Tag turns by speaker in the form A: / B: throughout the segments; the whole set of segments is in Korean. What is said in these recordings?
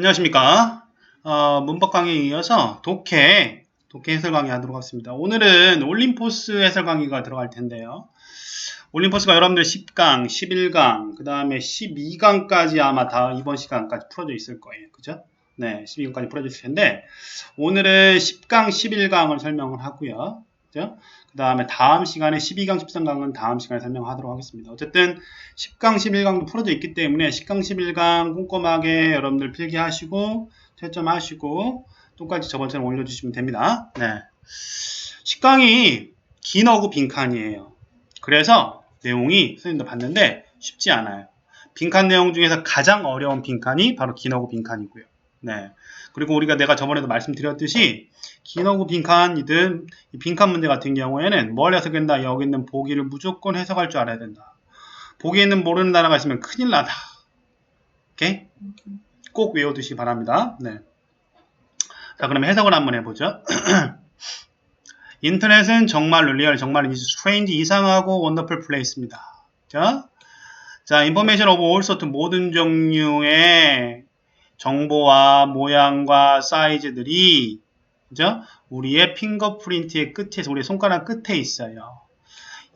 A: 안녕하십니까. 문법 강의에 이어서 독해 해설 강의 하도록 하겠습니다. 오늘은 올림포스 해설 강의가 들어갈 텐데요. 올림포스가 여러분들 10강, 11강, 그 다음에 12강까지 아마 다 이번 시간까지 풀어져 있을 거예요. 그죠? 네, 12강까지 풀어져 있을 텐데, 오늘은 10강, 11강을 설명을 하고요. 그죠? 그 다음에 다음 시간에 12강, 13강은 다음 시간에 설명하도록 하겠습니다. 어쨌든 10강, 11강도 풀어져 있기 때문에 10강, 11강 꼼꼼하게 여러분들 필기하시고 채점하시고 똑같이 저번처럼 올려주시면 됩니다. 네. 10강이 긴 어구 빈칸이에요. 그래서 내용이 선생님도 봤는데 쉽지 않아요. 빈칸 내용 중에서 가장 어려운 빈칸이 바로 긴 어구 빈칸이고요. 네. 그리고 우리가 내가 저번에도 말씀드렸듯이 긴 어구 빈칸이든 이 빈칸 문제 같은 경우에는 뭘 해석한다? 여기 있는 보기를 무조건 해석할 줄 알아야 된다. 보기에 있는 모르는 단어가 있으면 큰일 나다. 오케이? 꼭 외워두시기 바랍니다. 네. 자, 그럼 해석을 한번 해보죠. 인터넷은 정말로 리얼, 정말 스트레인지 이상하고 원더풀 플레이스입니다. 자, 인포메이션 오브 올 소트 모든 종류의 정보와 모양과 사이즈들이 그죠? 우리의 핑거프린트의 끝에서 우리의 손가락 끝에 있어요.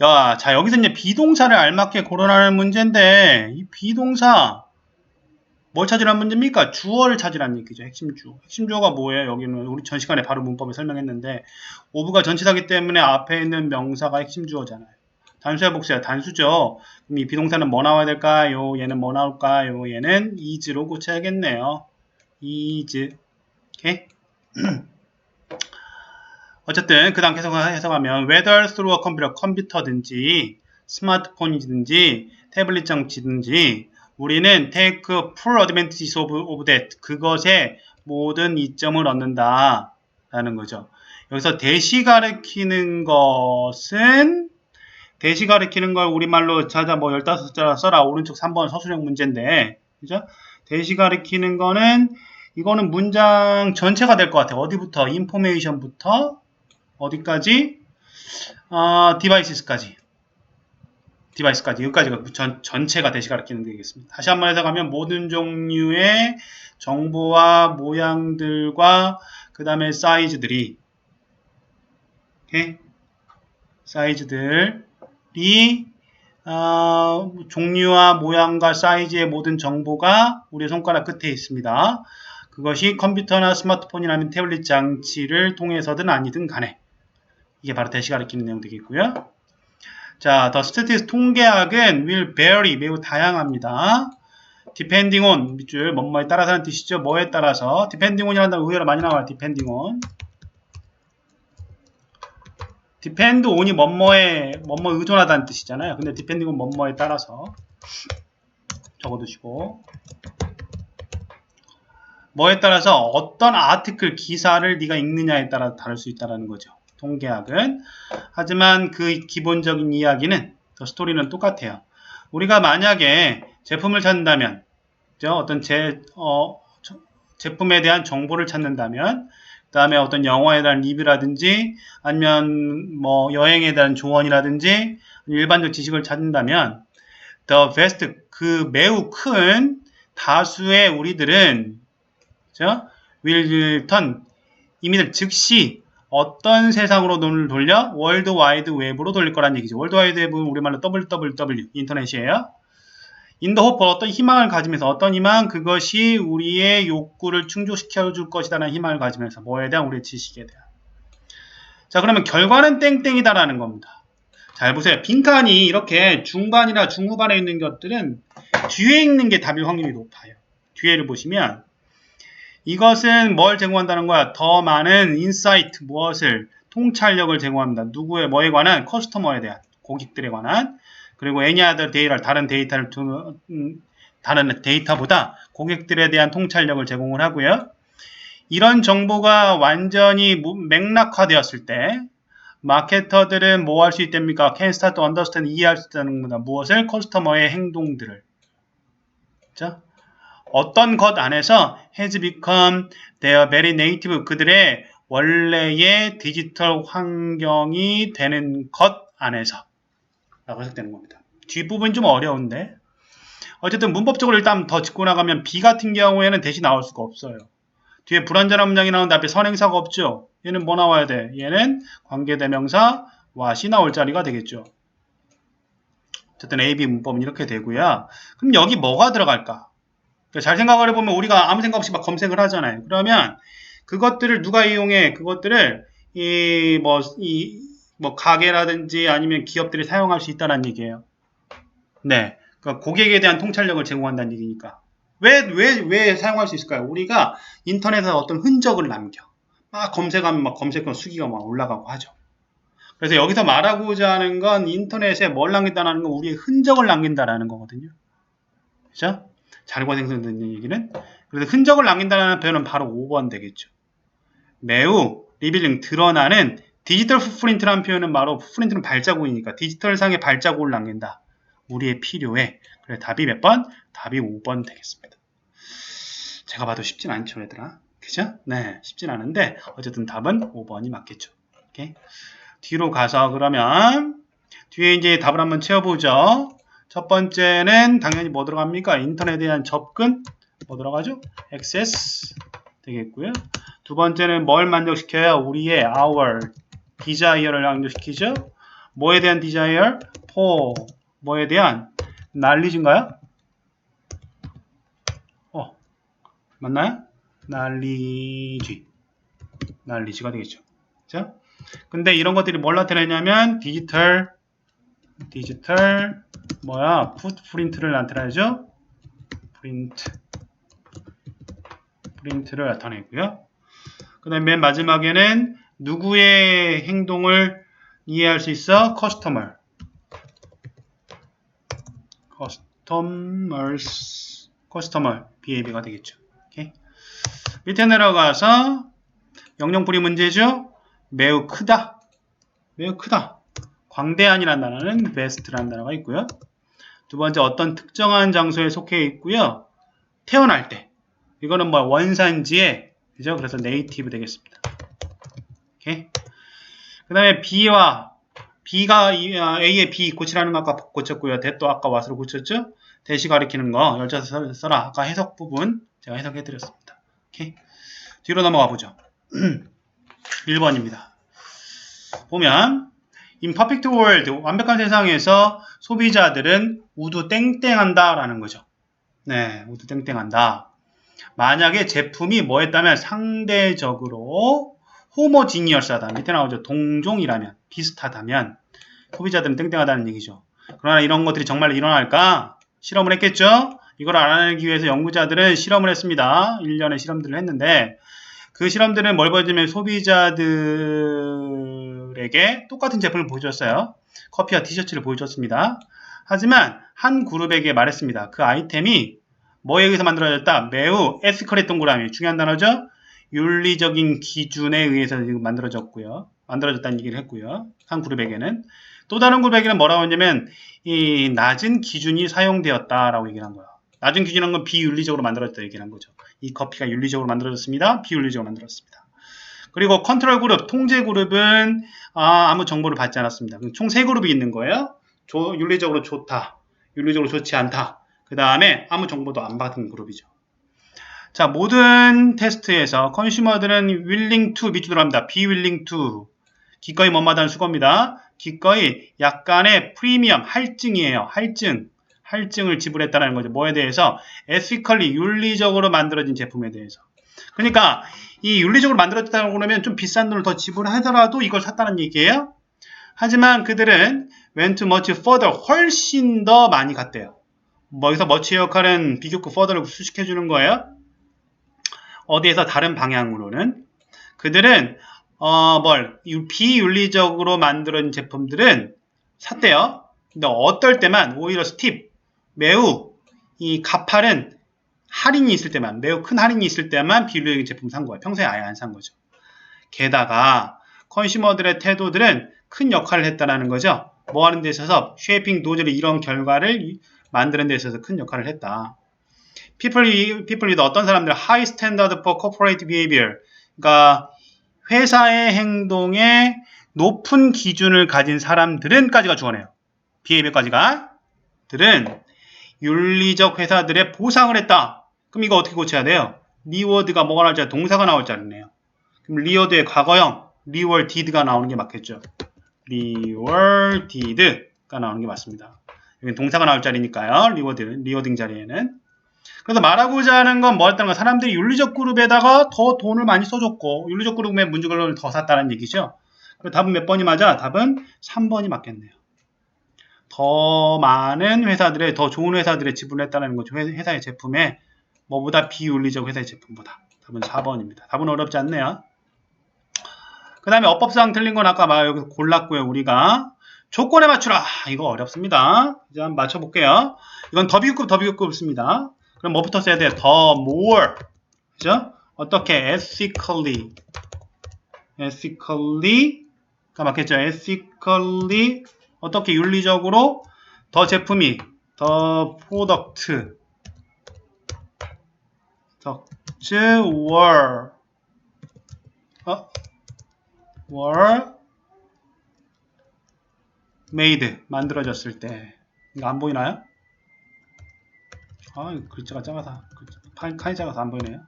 A: 야, 자 여기서 이제 비동사를 알맞게 고르라는 문제인데 이 비동사 뭘 찾으라는 문제입니까? 주어를 찾으라는 얘기죠. 핵심 주어. 핵심 주어가 뭐예요? 여기는 우리 전 시간에 바로 문법을 설명했는데 오브가 전치사기 때문에 앞에 있는 명사가 핵심 주어잖아요. 단수야 복수야 단수죠. 그럼 이 비동사는 뭐 나와야 될까요? 얘는 뭐 나올까요? 얘는 is로 고쳐야겠네요. is. 오케이? 어쨌든 그 다음 계속 해석하면 whether through a computer, 컴퓨터든지 스마트폰이든지 태블릿 장치든지 우리는 take full advantage of that 그것의 모든 이점을 얻는다 라는 거죠. 여기서 대시 가리키는 것은 대시 가리키는 걸 우리말로 찾아 뭐 15자 써라 오른쪽 3번 서술형 문제인데 그죠? 대시 가리키는 거는 이거는 문장 전체가 될 것 같아요. 어디부터? 인포메이션부터 어디까지? 디바이스까지. 여기까지가 전체가 대시 가리키는 되겠습니다. 다시 한번 해석하면 모든 종류의 정보와 모양들과 그 다음에 사이즈들이 오케이? 사이즈들이 종류와 모양과 사이즈의 모든 정보가 우리의 손가락 끝에 있습니다. 그것이 컴퓨터나 스마트폰이나 태블릿 장치를 통해서든 아니든 간에 이게 바로 대시 가리키는 내용 되겠고요. 자, the statistics 통계학은 will vary 매우 다양합니다. depending on 밑줄 뭐뭐에 따라서는 뜻이죠. 뭐에 따라서 depending on이라는 단어 의외로 많이 나와요. depending on. depend on이 뭐뭐에 의존하다는 뜻이잖아요. 근데 depending on 뭐뭐에 따라서 적어두시고 뭐에 따라서 어떤 아티클 기사를 네가 읽느냐에 따라 다를 수 있다는 거죠. 통계학은. 하지만 그 기본적인 이야기는 더 스토리는 똑같아요. 우리가 만약에 제품을 찾는다면 어떤 제품에 대한 정보를 찾는다면 그 다음에 어떤 영화에 대한 리뷰라든지 아니면 뭐 여행에 대한 조언이라든지 일반적 지식을 찾는다면 the vast 그 매우 큰 다수의 우리들은 will turn 이미들 즉시 어떤 세상으로 눈을 돌려? 월드 와이드 웹으로 돌릴 거란 얘기죠. 월드 와이드 웹은 우리말로 www 인터넷이에요. 인더 호프 어떤 희망을 가지면서 어떤 희망? 그것이 우리의 욕구를 충족시켜 줄 것이다라는 희망을 가지면서 뭐에 대한 우리의 지식에 대한. 자, 그러면 결과는 땡땡이다라는 겁니다. 잘 보세요. 빈칸이 이렇게 중반이나 중후반에 있는 것들은 뒤에 있는 게 답일 확률이 높아요. 뒤에를 보시면 이것은 뭘 제공한다는 거야? 더 많은 인사이트 무엇을 통찰력을 제공합니다. 누구의 뭐에 관한 커스터머에 대한 고객들에 관한 그리고 any other data 다른 데이터보다 고객들에 대한 통찰력을 제공을 하고요. 이런 정보가 완전히 맥락화되었을 때 마케터들은 뭐 할 수 있답니까? Can start to understand 이해할 수 있다는 겁니다. 무엇을? 커스터머의 행동들을. 자. 어떤 것 안에서 has become their very native 그들의 원래의 디지털 환경이 되는 것 안에서 라고 해석되는 겁니다. 뒷부분이 좀 어려운데 어쨌든 문법적으로 일단 더 짚고 나가면 be 같은 경우에는 대신 나올 수가 없어요. 뒤에 불완전한 문장이 나오는데 앞에 선행사가 없죠. 얘는 뭐 나와야 돼? 얘는 관계대명사 what이 나올 자리가 되겠죠. 어쨌든 A, B 문법은 이렇게 되고요. 그럼 여기 뭐가 들어갈까? 잘 생각을 해보면 우리가 아무 생각 없이 막 검색을 하잖아요. 그러면 그것들을 누가 이용해? 그것들을 가게라든지 아니면 기업들이 사용할 수 있다는 얘기예요. 네. 그러니까 고객에 대한 통찰력을 제공한다는 얘기니까. 왜 사용할 수 있을까요? 우리가 인터넷에 어떤 흔적을 남겨. 막 검색하면 막 검색어 수기가 막 올라가고 하죠. 그래서 여기서 말하고자 하는 건 인터넷에 뭘 남긴다는 건 우리의 흔적을 남긴다라는 거거든요. 그죠? 자료가 생성되는 얘기는. 그래서 흔적을 남긴다는 표현은 바로 5번 되겠죠. 매우 리빌링 드러나는 디지털 풋프린트라는 표현은 바로 풋프린트는 발자국이니까 디지털상의 발자국을 남긴다. 우리의 필요에. 그래 답이 몇 번? 답이 5번 되겠습니다. 제가 봐도 쉽진 않죠, 얘들아. 그죠? 네, 쉽진 않은데 어쨌든 답은 5번이 맞겠죠. 오케이? 뒤로 가서 그러면 뒤에 이제 답을 한번 채워보죠. 첫 번째는 당연히 뭐 들어갑니까? 인터넷에 대한 접근 뭐 들어가죠? access 되겠고요. 두 번째는 뭘 만족시켜요? 우리의 our desire를 만족시키죠. 뭐에 대한 desire? for 뭐에 대한 knowledge인가요? 맞나요? knowledge가 되겠죠. 그죠? 근데 이런 것들이 뭘 나타내냐면 디지털 풋프린트를 나타내죠. 프린트를 나타내고요. 그 다음에 맨 마지막에는 누구의 행동을 이해할 수 있어? 커스터머 behavior가 되겠죠. 오케이. 밑에 내려가서 영영풀이 문제죠. 매우 크다. 광대한이라는 단어는 vast라는 단어가 있고요. 두 번째 어떤 특정한 장소에 속해 있고요. 태어날 때 이거는 뭐 원산지에 그죠? 그래서 네이티브 되겠습니다. 오케이. 그다음에 B가 A의 B 고치라는 거 아까 고쳤고요. 대또 아까 what으로 고쳤죠? 대시 가리키는 거 열자서 써라. 아까 해석 부분 제가 해석해 드렸습니다. 오케이. 뒤로 넘어가 보죠. 1번입니다. 보면 In perfect world, 완벽한 세상에서 소비자들은 우두 땡땡한다 라는 거죠. 네, 우두 땡땡한다. 만약에 제품이 뭐였다면 상대적으로 호모지니어스하다. 밑에 나오죠. 동종이라면, 비슷하다면 소비자들은 땡땡하다는 얘기죠. 그러나 이런 것들이 정말 일어날까? 실험을 했겠죠? 이걸 알아내기 위해서 연구자들은 실험을 했습니다. 1년의 실험들을 했는데 그 실험들은 뭘 보여주면 소비자들에게 똑같은 제품을 보여줬어요. 커피와 티셔츠를 보여줬습니다. 하지만 한 그룹에게 말했습니다. 그 아이템이 뭐에 의해서 만들어졌다? 매우 에티컬했던 거라며 중요한 단어죠. 윤리적인 기준에 의해서 만들어졌다는 얘기를 했고요. 한 그룹에게는. 또 다른 그룹에게는 뭐라고 했냐면 이 낮은 기준이 사용되었다라고 얘기를 한 거예요. 낮은 기준이란 건 비윤리적으로 만들어졌다 얘기를 한 거죠. 이 커피가 윤리적으로 만들어졌습니다. 비윤리적으로 만들어졌습니다. 그리고 컨트롤 그룹, 통제 그룹은 아무 정보를 받지 않았습니다. 총 3그룹이 있는 거예요. 윤리적으로 좋다, 윤리적으로 좋지 않다. 그 다음에 아무 정보도 안 받은 그룹이죠. 자, 모든 테스트에서 컨슈머들은 willing to 밑으로 들어갑니다. be willing to 기꺼이 뭐마다는 수거입니다. 기꺼이 약간의 프리미엄, 할증이에요. 할증을 지불했다는 거죠. 뭐에 대해서? ethically, 윤리적으로 만들어진 제품에 대해서. 그러니까 이 윤리적으로 만들어졌다고 그러면 좀 비싼 돈을 더 지불하더라도 이걸 샀다는 얘기예요. 하지만 그들은 went much further, 훨씬 더 많이 갔대요. 여기서 much의 역할은 비교급 further를 수식해주는 거예요. 어디에서 다른 방향으로는 그들은 비윤리적으로 만들어진 제품들은 샀대요. 근데 어떨 때만 오히려 매우 이 가파른 할인이 있을 때만, 매우 큰 할인이 있을 때만 비윤리적인 제품 산 거예요. 평소에 아예 안 산 거죠. 게다가 컨슈머들의 태도들은 큰 역할을 했다는 거죠. 뭐 하는 데 있어서 쉐이핑 노즐이 이런 결과를 만드는 데 있어서 큰 역할을 했다. people with 어떤 사람들 high standard for corporate behavior 그러니까 회사의 행동에 높은 기준을 가진 사람들은까지가 주어네요. behavior까지가 들은 윤리적 회사들의 보상을 했다. 그럼 이거 어떻게 고쳐야 돼요? 리워드가 뭐가 나올 줄 동사가 나올 줄 알았네요. 그럼 리워드의 과거형 rewarded가 나오는 게 맞겠죠. rewarded가 나오는 게 맞습니다. 여기 동사가 나올 자리니까요. 리워딩 자리에는. 그래서 말하고자 하는 건 뭐였다는 거, 사람들이 윤리적 그룹에다가 더 돈을 많이 써줬고 윤리적 그룹의 문제를 더 샀다는 얘기죠. 그럼 답은 몇 번이 맞아? 답은 3번이 맞겠네요. 더 많은 회사들의, 더 좋은 회사들의 지분을 했다는 거죠. 회사의 제품에 뭐보다 비윤리적 회사의 제품보다. 답은 4번입니다. 답은 어렵지 않네요. 그 다음에 어법상 틀린 건 아까 여기서 골랐고요. 우리가 조건에 맞추라. 이거 어렵습니다. 이제 한번 맞춰볼게요. 이건 더 비교급 씁니다. 그럼 뭐부터 써야 돼요? 더 more. 그죠? 어떻게? ethically가 맞겠죠? ethically 어떻게 윤리적으로 더 제품이 더 프로덕트 were made 만들어졌을 때. 이거 안 보이나요? 글자가 작아서 칸이 작아서 안 보이네요.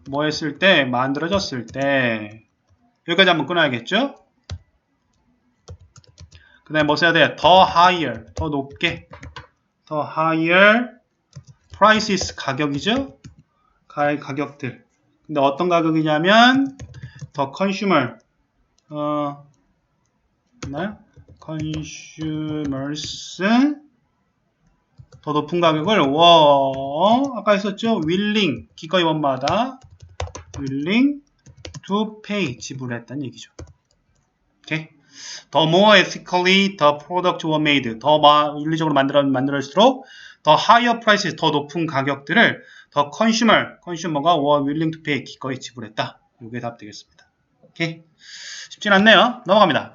A: 뭐 했을 때? 만들어졌을 때. 여기까지 한번 끊어야겠죠? 그 다음에 뭐 써야 돼요? 더 higher, 더 높게. 더 higher prices, 가격이죠? 가격들. 근데 어떤 가격이냐면 더 consumer, consumers 더 높은 가격을 아까 했었죠? willing, 기꺼이 원마다 willing to pay, 지불했다는 얘기죠. 오케이? 더 more ethically the product were made, 더 윤리적으로 만들어질수록 더 higher prices, 더 높은 가격들을 더 consumer가 were willing to pay, 기꺼이 지불했다. 이게 답 되겠습니다. 오케이? 쉽진 않네요. 넘어갑니다.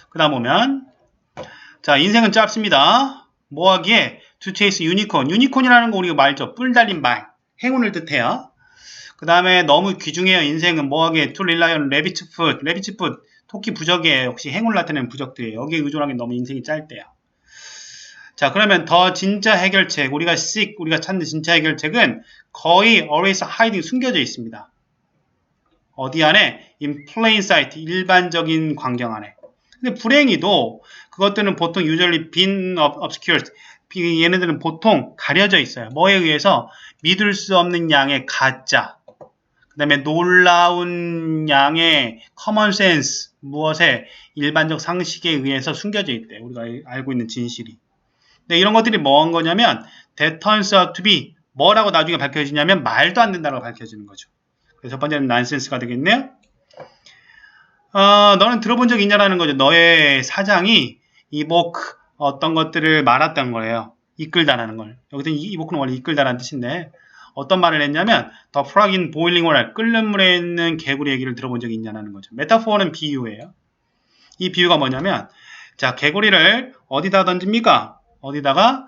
A: 그 다음 보면, 자, 인생은 짧습니다. 뭐 하기에? to chase unicorn. 유니콘이라는 거 우리가 말죠. 뿔 달린 말. 행운을 뜻해요. 그 다음에 너무 귀중해요. 인생은 뭐 하기에? to rely on rabbit foot. 토끼 부적이에요. 역시 행운을 나타내는 부적들이에요. 여기에 의존하기 너무 인생이 짧대요. 자, 그러면 더 진짜 해결책. 우리가 찾는 진짜 해결책은 거의 always hiding, 숨겨져 있습니다. 어디 안에? in plain sight, 일반적인 광경 안에. 근데 불행히도 그것들은 보통 usually been obscured. 얘네들은 보통 가려져 있어요. 뭐에 의해서? 믿을 수 없는 양의 가짜. 그 다음에 놀라운 양의 common sense. 무엇에? 일반적 상식에 의해서 숨겨져 있대요. 우리가 알고 있는 진실이. 근데 이런 것들이 뭐한 거냐면 that turns out to be, 뭐라고 나중에 밝혀지냐면 말도 안 된다고 밝혀지는 거죠. 그래서 첫 번째는 nonsense가 되겠네요. 너는 들어본 적 있냐라는 거죠. 너의 사장이 evoke 어떤 것들을 말았던 거예요. 이끌다라는 걸. 여기서 evoke는 원래 이끌다라는 뜻인데 어떤 말을 했냐면 the frog in boiling water, 끓는 물에 있는 개구리 얘기를 들어본 적이 있냐라는 거죠. 메타포어는 비유예요. 이 비유가 뭐냐면, 자, 개구리를 어디다 던집니까? 어디다가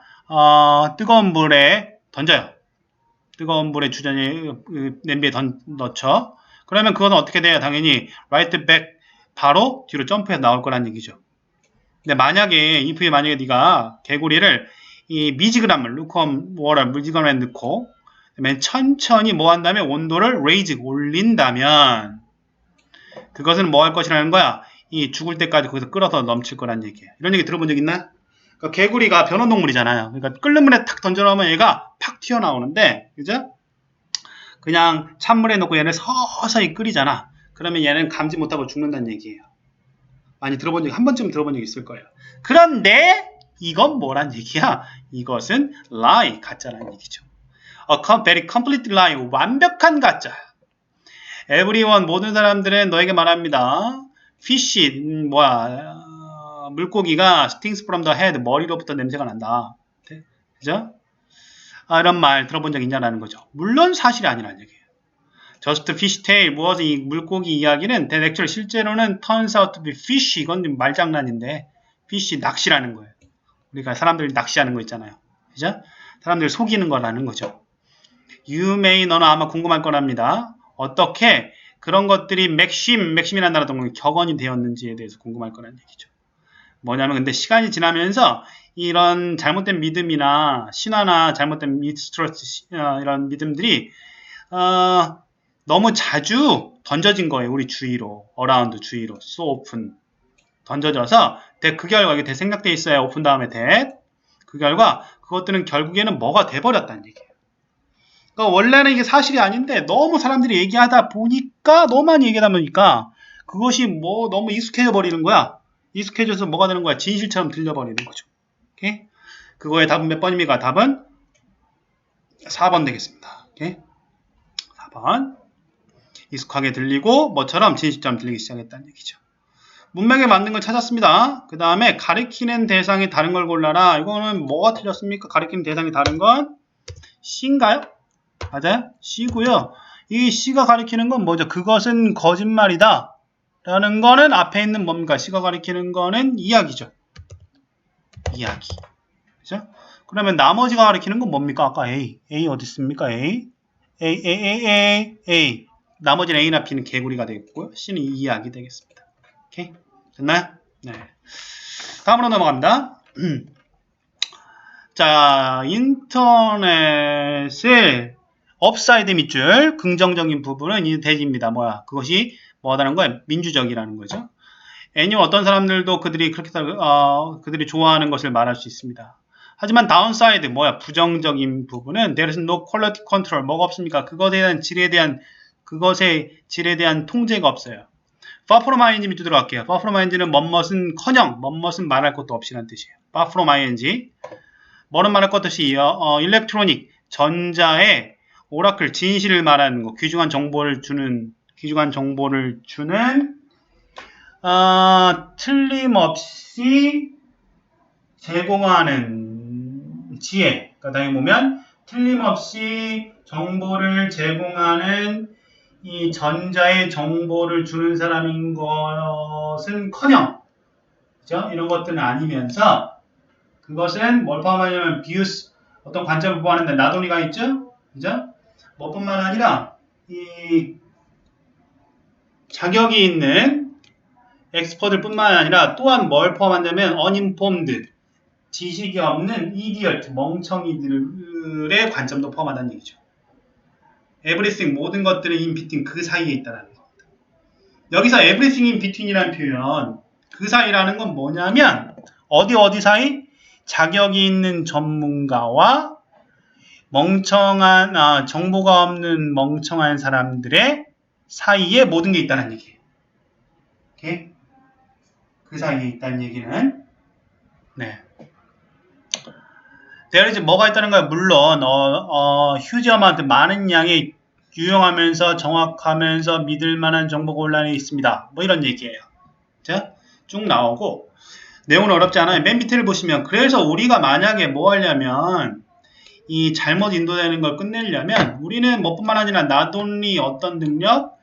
A: 뜨거운 물에 던져요. 뜨거운 물에 냄비에 넣죠. 그러면 그것은 어떻게 돼요? 당연히 right back, 바로 뒤로 점프해서 나올 거란 얘기죠. 근데 만약에 네가 개구리를 이 미지근한 물, lukewarm water, 미지근한 물에 넣고 그다음에 천천히 뭐 한다면 온도를 raise, 올린다면 그것은 뭐 할 것이라는 거야? 이 죽을 때까지 거기서 끓어서 넘칠 거란 얘기예요. 이런 얘기 들어본 적 있나? 그러니까 개구리가 변온동물이잖아요. 그러니까 끓는 물에 탁 던져놓으면 얘가 팍 튀어나오는데, 그죠? 그냥 찬물에 넣고 얘를 서서히 끓이잖아. 그러면 얘는 감지 못하고 죽는다는 얘기예요. 많이 한 번쯤 들어본 적 있을 거예요. 그런데 이건 뭐란 얘기야? 이것은 lie, 가짜라는 얘기죠. A very complete lie, 완벽한 가짜. Everyone, 모든 사람들은 너에게 말합니다. Fish, 물고기가 stings from the head, 머리로부터 냄새가 난다. 그죠? 이런 말 들어본 적 있냐라는 거죠. 물론 사실이 아니라는 얘기예요. Just fish tale, 무엇은 이 물고기 이야기는 actually 실제로는 turns out to be fish, 이건 말장난인데 fish, 낚시라는 거예요. 우리가 사람들이 낚시하는 거 있잖아요. 그죠? 사람들 속이는 거라는 거죠. You may, 너는 아마 궁금할 거랍니다. 어떻게 그런 것들이 맥심이라는 단어 격언이 되었는지에 대해서 궁금할 거라는 얘기죠. 뭐냐면 근데 시간이 지나면서 이런 잘못된 믿음이나 신화나 잘못된 미스트러스트 이런 믿음들이 너무 자주 던져진 거예요. 우리 주위로. 어라운드 주위로. so often 던져져서 그 결과 이게 대생략돼 있어요. 오픈 다음에 그 결과 그것들은 결국에는 뭐가 돼버렸다는 얘기예요. 그러니까 원래는 이게 사실이 아닌데 너무 사람들이 얘기하다 보니까 너무 많이 얘기하다 보니까 그것이 뭐 너무 익숙해져 버리는 거야. 익숙해져서 뭐가 되는 거야? 진실처럼 들려버리는 거죠. 오케이? 그거의 답은 몇 번입니까? 답은 4번 되겠습니다. 오케이? 4번. 익숙하게 들리고 뭐처럼 진실처럼 들리기 시작했다는 얘기죠. 문맥에 맞는 걸 찾았습니다. 그 다음에 가리키는 대상이 다른 걸 골라라. 이거는 뭐가 틀렸습니까? 가리키는 대상이 다른 건 C인가요? 맞아요? C고요. 이 C가 가리키는 건 뭐죠? 그것은 거짓말이다. 라는 거는 앞에 있는 뭡니까? C가 가리키는 거는 이야기죠. 이야기. 그죠? 그러면 나머지가 가리키는 건 뭡니까? 아까 A. A 어디 있습니까? A. A. 나머지는 A나 B는 개구리가 되겠고요. C는 이야기 되겠습니다. 오케이? 됐나요? 네. 다음으로 넘어갑니다. 자, 인터넷의 업사이드 밑줄, 긍정적인 부분은 이 대지입니다. 그것이 뭐라는 거야? 민주적이라는 거죠. 애니와 어떤 사람들도 그들이 그들이 좋아하는 것을 말할 수 있습니다. 하지만 다운사이드, 부정적인 부분은 there is no quality control. 뭐가 없습니까? 그것의 질에 대한 통제가 없어요. 파프로마인지 밑으로 들어갈게요. 파프로마인지는 뭐뭇은커녕, 뭐뭇은 말할 것도 없이라는 뜻이에요. 파프로마인지. 뭐는 말할 것 없이 일렉트로닉, 전자의 오라클, 진실을 말하는 거, 귀중한 정보를 주는 틀림없이 제공하는 지혜. 그러니까 다시 보면 틀림없이 정보를 제공하는 이 전자의 정보를 주는 사람인 것은커녕, 그죠? 이런 것들은 아니면서 그것은 뭘 포함하냐면 비유스, 어떤 관점을 포함하는데 나도니가 있죠? 그죠? 뭐뿐만 아니라 이 자격이 있는 엑스퍼트뿐만 아니라 또한 뭘 포함한다면 uninformed, 지식이 없는 idiot, 멍청이들의 관점도 포함한다는 얘기죠. everything, 모든 것들은 in between, 그 사이에 있다는 겁니다. 여기서 everything in between이라는 표현, 그 사이라는 건 뭐냐면 어디 사이? 자격이 있는 전문가와 정보가 없는 멍청한 사람들의 사이에 모든 게 있다는 얘기예요. 오케이? 그 사이에 있다는 얘기는 네. 대리지 뭐가 있다는 거야? 물론 휴지 어마운트, 많은 양의 유용하면서 정확하면서 믿을 만한 정보가 온라인에 있습니다. 뭐 이런 얘기예요. 자, 쭉 나오고 내용은 어렵지 않아요. 맨 밑에를 보시면 그래서 우리가 만약에 뭐 하려면 이 잘못 인도되는 걸 끝내려면 우리는 뭐뿐만 아니라 not only 어떤 능력,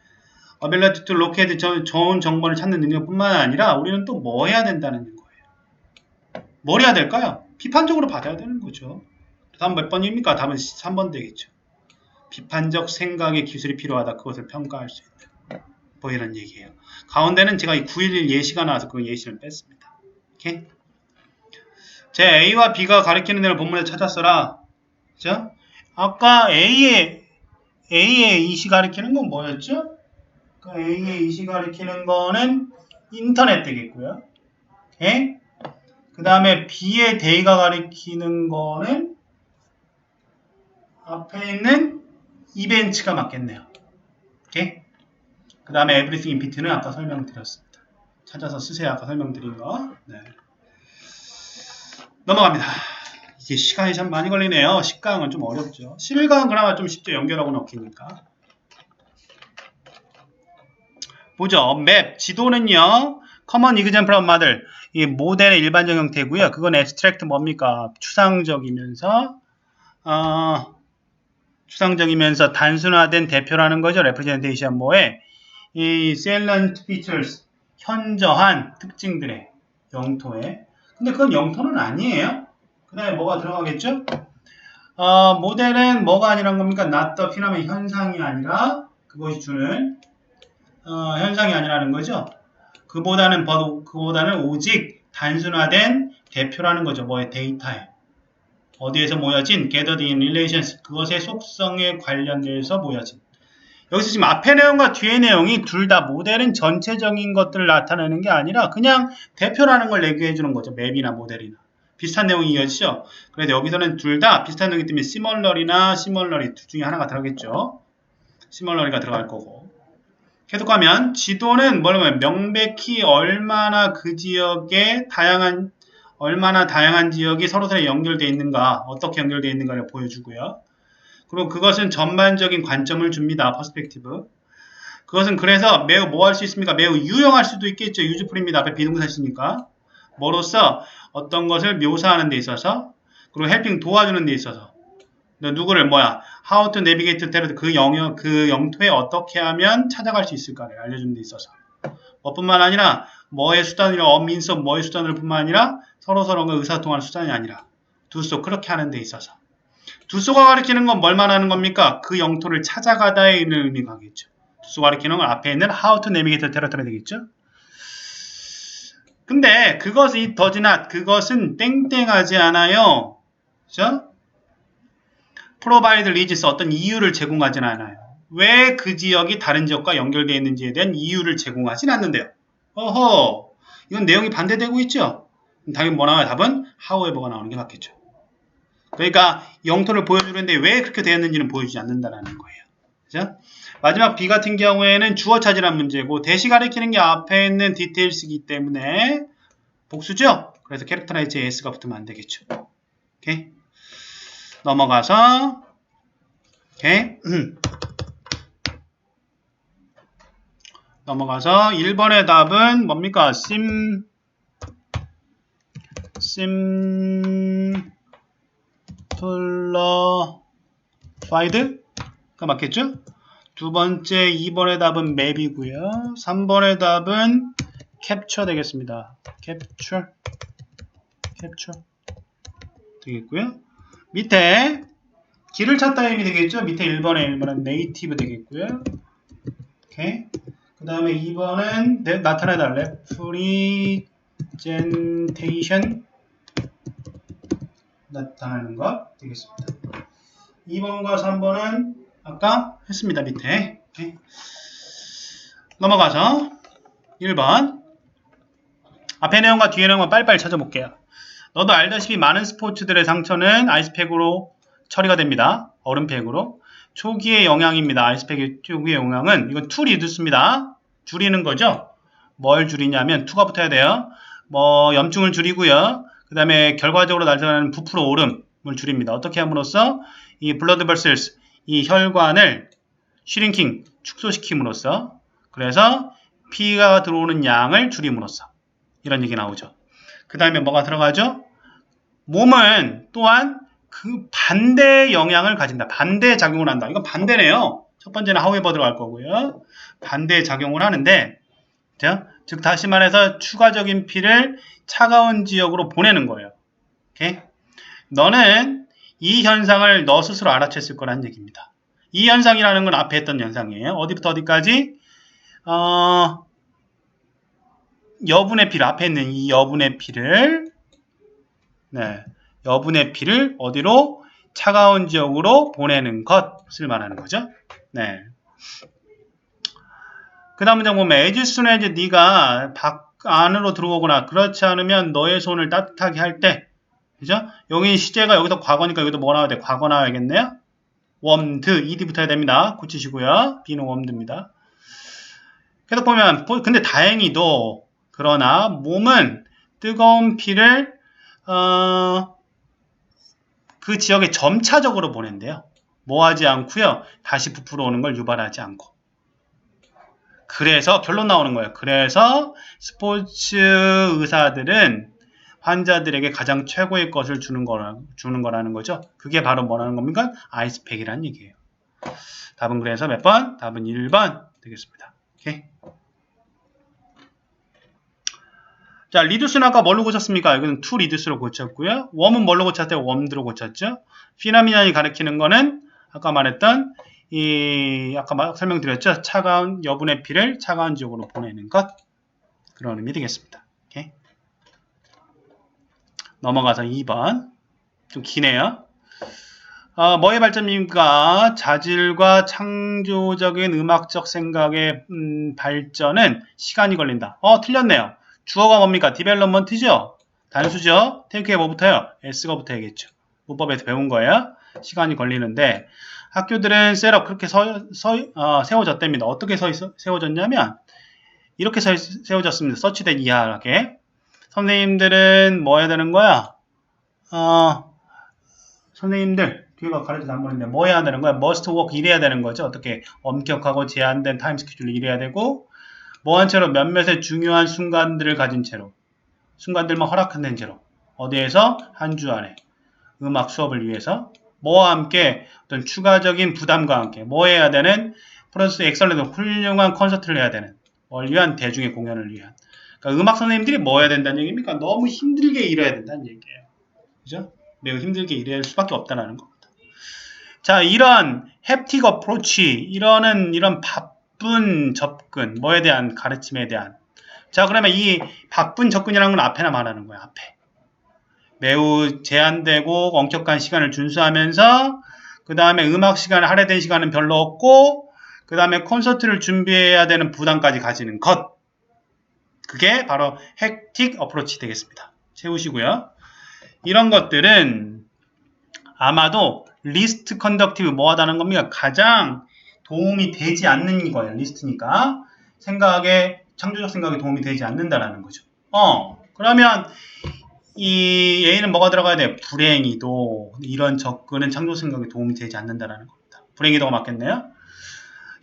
A: ability to locate 좋은 정보를 찾는 능력뿐만 아니라 우리는 또 뭐 해야 된다는 거예요. 뭘 해야 될까요? 비판적으로 받아야 되는 거죠. 다음 몇 번입니까? 답은 3번 되겠죠. 비판적 생각의 기술이 필요하다. 그것을 평가할 수 있는. 뭐 이런 얘기예요. 가운데는 제가 이 9.11 예시가 나와서 그 예시를 뺐습니다. 오케이? 제 A와 B가 가리키는 내용을 본문에 찾았어라. 그죠? 아까 A의 이시 가리키는 건 뭐였죠? 그 A의 이시 가리키는 거는 인터넷 되겠고요. 오케이? 그 다음에 B의 데이가 가리키는 거는 앞에 있는 이벤트가 맞겠네요. 오케이? 그 다음에 everything in between은 아까 설명드렸습니다. 찾아서 쓰세요. 아까 설명드린 거. 네. 넘어갑니다. 이게 시간이 참 많이 걸리네요. 10강은 좀 어렵죠. 11강은 그나마 좀 쉽죠. 연결하고 넣기니까. 보죠. 맵, 지도는요. common example of model. 이 모델의 일반적 형태고요. 그건 abstract 뭡니까? 추상적이면서 단순화된 대표라는 거죠. representation 뭐에 이 salient features, 현저한 특징들의 영토에. 근데 그건 영토는 아니에요. 그 다음에 뭐가 들어가겠죠? 모델은 뭐가 아니란 겁니까? not the phenomenon, 현상이 아니라 그것이 주는 현상이 아니라는 거죠. 그보다는 오직 단순화된 대표라는 거죠. 뭐의 데이터에. 어디에서 모여진 gathered in relations 그것의 속성에 관련돼서 모여진. 여기서 지금 앞에 내용과 뒤에 내용이 둘 다 모델은 전체적인 것들을 나타내는 게 아니라 그냥 대표라는 걸 얘기해 주는 거죠. 맵이나 모델이나. 비슷한 내용이 이어지죠. 그래서 여기서는 둘 다 비슷한 내용이기 때문에 similar이나 similarly 둘 중에 하나가 들어가겠죠. similarly가 들어갈 거고. 계속하면 지도는 뭐냐면 명백히 얼마나 그 지역에 얼마나 다양한 지역이 서로서로 연결되어 있는가, 어떻게 연결되어 있는가를 보여주고요. 그리고 그것은 전반적인 관점을 줍니다. 퍼스펙티브. 그것은 그래서 매우 뭐 할 수 있습니까? 매우 유용할 수도 있겠죠. 유즈풀입니다. 앞에 비동사 있으니까. 뭐로써 어떤 것을 묘사하는 데 있어서 그리고 헬핑 도와주는 데 있어서 누구를 how to navigate territory 그 영토에 어떻게 하면 찾아갈 수 있을까를 알려주는 데 있어서 뿐만 아니라 뭐의 수단이라 means of 뭐의 수단을 뿐만 아니라 서로서로가 의사소통하는 수단이 아니라 두소 그렇게 하는 데 있어서 두소가 가리키는 건 뭘 말하는 겁니까? 그 영토를 찾아가다의 의미가 하겠죠. 두소가 가리키는 건 앞에 있는 how to navigate territory 되겠죠. 근데 그것이 does not 그것은 땡땡하지 않아요. 그죠? provide reasons 어떤 이유를 제공하진 않아요. 왜 그 지역이 다른 지역과 연결되어 있는지에 대한 이유를 제공하진 않는데요. 어허, 이건 내용이 반대되고 있죠? 당연히 뭐 나와요? 답은 however가 나오는 게 맞겠죠. 그러니까 영토를 보여주는데 왜 그렇게 되었는지는 보여주지 않는다는 거예요. 그죠? 마지막 B 같은 경우에는 주어 찾으란 문제고 대시 가리키는 게 앞에 있는 디테일스이기 때문에 복수죠? 그래서 캐릭터라이즈에 S가 붙으면 안 되겠죠. 오케이? 넘어가서 오케이? 넘어가서 1번의 답은 뭡니까? simplified가 맞겠죠? 두 번째 2번의 답은 맵이고요. 3번의 답은 capture 되겠습니다. capture 되겠고요. 밑에 길을 찾다 힘이 되겠죠? 밑에 1번은 native 되겠고요. 오케이. 그 다음에 2번은 나타내다 representation 나타나는 것 되겠습니다. 2번과 3번은 아까 했습니다. 밑에. 오케이. 넘어가서 1번 앞에 내용과 뒤에 내용만 빨리빨리 찾아볼게요. 너도 알다시피 많은 스포츠들의 상처는 아이스팩으로 처리가 됩니다. 얼음팩으로. 초기의 영향입니다. 아이스팩의 초기의 영향은 이건 to reduce입니다. 줄이는 거죠. 뭘 줄이냐면 to가 붙어야 돼요. 염증을 줄이고요. 그 다음에 결과적으로 나타나는 부풀어 오름을 줄입니다. 어떻게 함으로써 이 blood vessels 이 혈관을 shrinking 축소시킴으로써 그래서 피가 들어오는 양을 줄임으로써 이런 얘기 나오죠. 그 다음에 뭐가 들어가죠? 몸은 또한 그 반대의 영향을 가진다. 반대 작용을 한다. 이건 반대네요. 첫 번째는 however 들어갈 거고요. 반대 작용을 하는데, 즉 다시 말해서 추가적인 피를 차가운 지역으로 보내는 거예요. 오케이? 너는 이 현상을 너 스스로 알아챘을 거라는 얘기입니다. 이 현상이라는 건 앞에 했던 현상이에요. 어디부터 어디까지? 여분의 피를 앞에 있는 이 여분의 피를 여분의 피를 어디로? 차가운 지역으로 보내는 것을 말하는 거죠. 네. 그 다음 문장 보면 as soon as 네가 안으로 들어오거나 그렇지 않으면 너의 손을 따뜻하게 할 때 그죠? 여기 시제가 여기서 과거니까 여기도 뭐 나와야 돼? 과거 나와야겠네요. warmed, ed 붙어야 됩니다. 고치시고요. B는 warmed입니다. 계속 보면 근데 다행히도 그러나 몸은 뜨거운 피를 그 지역에 점차적으로 보낸대요. 뭐 하지 않고요. 다시 부풀어 오는 걸 유발하지 않고. 그래서 결론 나오는 거예요. 그래서 스포츠 의사들은 환자들에게 가장 최고의 것을 주는 거라는 거죠. 그게 바로 뭐라는 겁니까? 아이스팩이라는 얘기예요. 답은 그래서 몇 번? 답은 1번 되겠습니다. 오케이. 자, 리두스는 아까 뭘로 고쳤습니까? 여기는 to reduce로 고쳤고요. 웜은 뭘로 고쳤대요? warmed로 고쳤죠. 피노미넌이 가리키는 거는 아까 말했던 아까 설명드렸죠. 차가운 여분의 피를 차가운 지역으로 보내는 것. 그런 의미 되겠습니다. 오케이. 넘어가서 2번. 좀 기네요. 뭐의 발전입니까? 자질과 창조적인 음악적 생각의 발전은 시간이 걸린다. 틀렸네요. 주어가 뭡니까? 디벨롭먼트죠? 단수죠? 테이크에 뭐 붙어요? S가 붙어야겠죠. 문법에서 배운 거예요. 시간이 걸리는데 학교들은 셋업 그렇게 세워졌답니다. 어떻게 세워졌냐면 이렇게 세워졌습니다. 서치된 이하하게. 선생님들은 뭐 해야 되는 거야? 선생님들 뒤가 가르쳐서 한 번인데 뭐 해야 되는 거야? must work 일해야 되는 거죠. 어떻게 엄격하고 제한된 타임 스케줄로 일해야 되고 뭐한 채로 몇몇의 중요한 순간들을 가진 채로 순간들만 허락된 채로 어디에서? 한 주 안에 음악 수업을 위해서 뭐와 함께 어떤 추가적인 부담과 함께 뭐 해야 되는 플러스 엑설런트 훌륭한 콘서트를 해야 되는 뭘 위한 대중의 공연을 위한 그러니까 음악 선생님들이 뭐 해야 된다는 얘기입니까? 너무 힘들게 일해야 된다는 얘기예요. 그죠? 매우 힘들게 일할 수밖에 없다는 겁니다. 자, 이런 햅틱 어프로치, 이런 바쁜 접근, 뭐에 대한 가르침에 대한. 자, 그러면 이 바쁜 접근이라는 건 앞에나 말하는 거야, 앞에. 매우 제한되고 엄격한 시간을 준수하면서 그 다음에 음악 시간을 할애된 시간은 별로 없고 그 다음에 콘서트를 준비해야 되는 부담까지 가지는 것. 그게 바로 햅틱 어프로치 되겠습니다. 채우시고요. 이런 것들은 아마도 리스트 컨덕티브 뭐하다는 겁니까? 가장 도움이 되지 않는 거예요. 리스트니까 창조적 생각에 도움이 되지 않는다라는 거죠. 그러면 이 A는 뭐가 들어가야 돼? 불행히도 이런 접근은 창조적 생각에 도움이 되지 않는다라는 겁니다. 불행히도가 맞겠네요.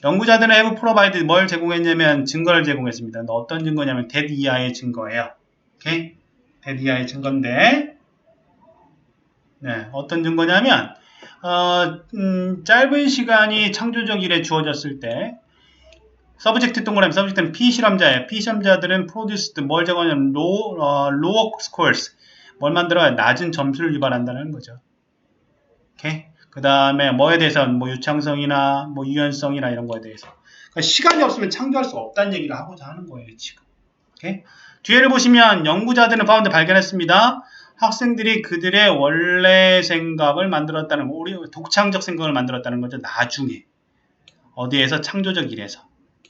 A: 연구자들은 have provided 뭘 제공했냐면 증거를 제공했습니다. 어떤 증거냐면 that 이하의 증거예요. 오케이? that 이하의 증거인데 네, 어떤 증거냐면 짧은 시간이 창조적 일에 주어졌을 때 서브젝트 동그라미 서브젝트는 피실험자예요. 피실험자들은 produced 뭘 제공하냐면 lower scores 뭘 만들어야 낮은 점수를 유발한다는 거죠. 오케이? 그 다음에 뭐에 대해서는 뭐 유창성이나 뭐 유연성이나 이런 거에 대해서 그러니까 시간이 없으면 창조할 수 없다는 얘기를 하고자 하는 거예요. 지금. 오케이? 뒤에를 보시면 연구자들은 파운드 발견했습니다. 학생들이 그들의 원래 생각을 만들었다는 거, 우리 독창적 생각을 만들었다는 거죠. 나중에 어디에서 창조적 일에서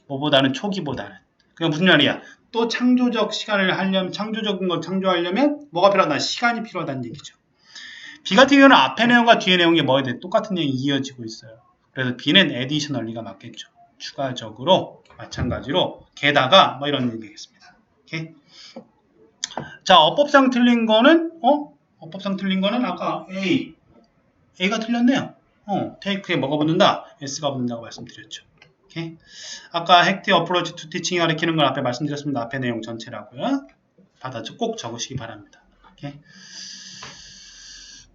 A: 뭐보다는 초기보다는 그게 무슨 말이야? 또 창조적 시간을 하려면 창조적인 걸 창조하려면 뭐가 필요하다? 시간이 필요하다는 얘기죠. B 같은 경우는 앞에 내용과 뒤에 내용이 뭐에 대해 똑같은 내용이 이어지고 있어요. 그래서 B는 additionally가 맞겠죠. 추가적으로 마찬가지로 게다가 뭐 이런 얘기겠습니다. 오케이? 자, 어법상 틀린 거는 어법상 틀린 거는 아까 A가 틀렸네요. take에 뭐가 붙는다? S가 붙는다고 말씀드렸죠. 오케이? 아까 햅틱 어프로치 투 티칭이 가리키는 건 앞에 말씀드렸습니다. 앞에 내용 전체라고요. 받아서 꼭 적으시기 바랍니다. 오케이?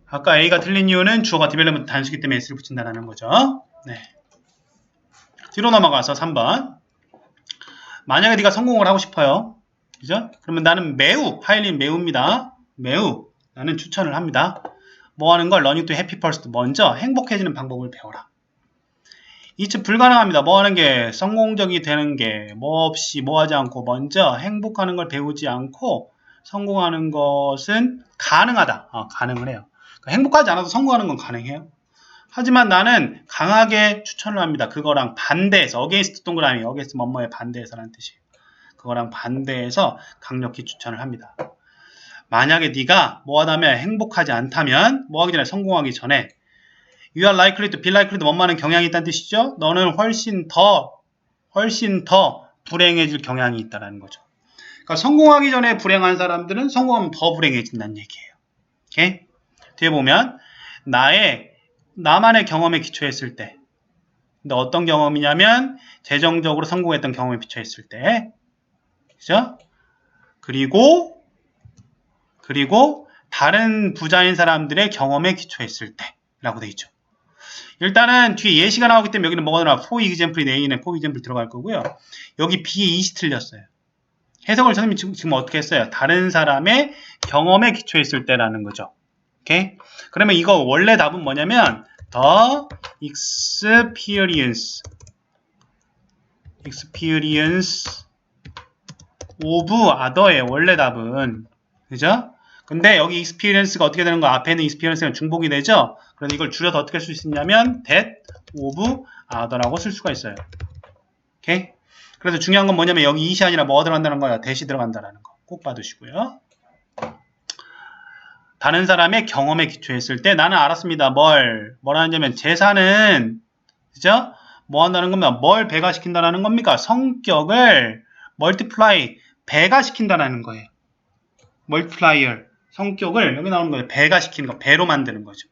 A: 아까 A가 틀린 이유는 주어가 디벨롭먼트 단수기 때문에 S를 붙인다는 거죠. 네. 뒤로 넘어가서 3번. 만약에 네가 성공을 하고 싶어요. 그죠? 그러면 나는 하이리 매우입니다. 매우. 나는 추천을 합니다. 뭐 하는 걸? Learning to happy first. 먼저 행복해지는 방법을 배워라. 이쯤 불가능합니다. 뭐 하는 게 성공적이 되는 게 뭐 없이 뭐 하지 않고 먼저 행복하는 걸 배우지 않고 성공하는 것은 가능하다. 가능을 해요. 그러니까 행복하지 않아도 성공하는 건 가능해요. 하지만 나는 강하게 추천을 합니다. 그거랑 반대해서 against 동그라미 against 뭐뭐에 반대해서라는 뜻이에요. 그거랑 반대해서 강력히 추천을 합니다. 만약에 네가 뭐 하다면 행복하지 않다면 뭐 하기 전에 성공하기 전에 You are likely to be likely to 원만한 경향이 있다는 뜻이죠. 너는 훨씬 더 불행해질 경향이 있다는 거죠. 그러니까 성공하기 전에 불행한 사람들은 성공하면 더 불행해진다는 얘기예요. 오케이? 뒤에 보면 나만의 경험에 기초했을 때 근데 어떤 경험이냐면 재정적으로 성공했던 경험에 기초했을 때 그죠? 그리고 다른 부자인 사람들의 경험에 기초했을 때 라고 되어 있죠. 일단은 뒤에 예시가 나오기 때문에 여기는 뭐가 들어가? for example이 A는 for example 들어갈 거고요. 여기 B의 이시 틀렸어요. 해석을 선생님이 지금 어떻게 했어요? 다른 사람의 경험에 기초했을 때라는 거죠. 오케이? 그러면 이거 원래 답은 뭐냐면 the experience of other의 원래 답은 그죠? 근데 여기 experience가 어떻게 되는 거? 앞에 있는 experience가 중복이 되죠? 그래서 이걸 줄여서 어떻게 쓸 수 있냐면 that of other라고 쓸 수가 있어요. 오케이? 그래서 중요한 건 뭐냐면 여기 it이 아니라 뭐가 들어간다는 거야? that이 들어간다는 거. 꼭 봐두시고요. 다른 사람의 경험에 기초했을 때 나는 알았습니다. 뭘 하냐면 재산은 그죠? 뭐 한다는 겁니까? 뭘 배가시킨다는 겁니까? 성격을 multiply 배가시킨다는 거예요. multiplier 성격을 여기 나오는 거예요. 배가시키는 거, 배로 만드는 거죠.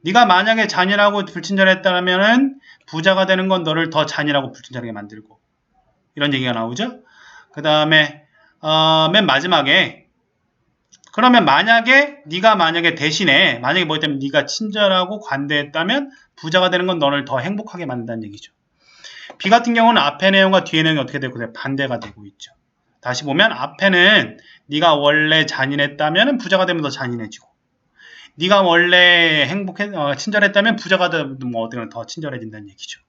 A: 네가 만약에 잔인하고 불친절했다면은 부자가 되는 건 너를 더 잔인하고 불친절하게 만들고 이런 얘기가 나오죠. 그 다음에 맨 마지막에 그러면 네가 만약에 대신에 만약에 뭐 때문에 네가 친절하고 관대했다면 부자가 되는 건 너를 더 행복하게 만든다는 얘기죠. B 같은 경우는 앞에 내용과 뒤에 내용이 어떻게 되고 반대가 되고 있죠. 다시 보면 앞에는 네가 원래 잔인했다면 부자가 되면 더 잔인해지고 네가 원래 친절했다면 부자가 되면 뭐 어떻게 더 친절해진다는 얘기죠.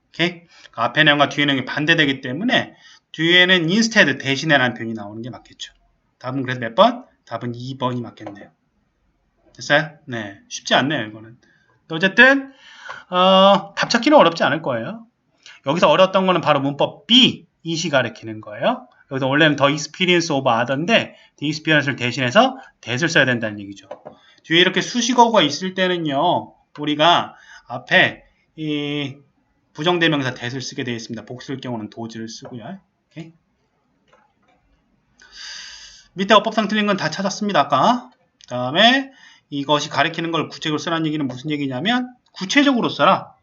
A: 오케이? 앞에 내용과 뒤에 내용이 반대되기 때문에 뒤에는 instead 대신에라는 표현이 나오는 게 맞겠죠. 답은 그래서 몇 번? 답은 2번이 맞겠네요. 됐어요? 네, 쉽지 않네요 이거는. 어쨌든 답 찾기는 어렵지 않을 거예요. 여기서 어려웠던 거는 바로 문법 B, it이 가리키는 거예요. 여기서 원래는 the experience of other인데 the experience를 대신해서 that을 써야 된다는 얘기죠. 뒤에 이렇게 수식어가 있을 때는요, 우리가 앞에 이 부정대명사 that을 쓰게 되어 있습니다. 복수일 경우는 does를 쓰고요. 오케이? 밑에 어법상 틀린 건 다 찾았습니다. 아까. 그 다음에 이것이 가리키는 걸 구체적으로 쓰라는 얘기는 무슨 얘기냐면 구체적으로 써라.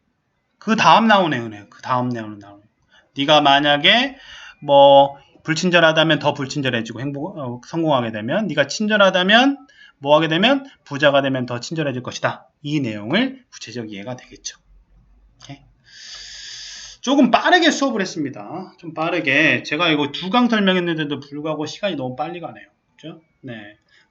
A: 그 다음 나오는 내용이에요. 그 다음 내용은 나오네요. 네가 만약에 뭐 불친절하다면 더 불친절해지고 성공하게 되면 네가 친절하다면 뭐 하게 되면 부자가 되면 더 친절해질 것이다. 이 내용을 구체적 이해가 되겠죠. 오케이? 조금 빠르게 수업을 했습니다. 좀 빠르게 제가 이거 2강 설명했는데도 불구하고 시간이 너무 빨리 가네요. 그죠? 네.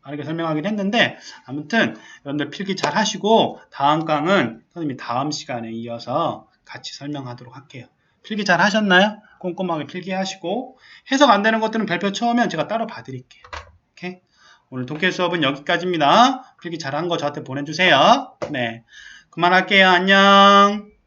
A: 빠르게 설명하긴 했는데 아무튼 여러분들 필기 잘 하시고 다음 강은 선생님이 다음 시간에 이어서 같이 설명하도록 할게요. 필기 잘 하셨나요? 꼼꼼하게 필기하시고 해석 안 되는 것들은 별표 쳐오면 제가 따로 봐드릴게요. 오케이? 오늘 독해 수업은 여기까지입니다. 필기 잘한 거 저한테 보내주세요. 네. 그만할게요. 안녕.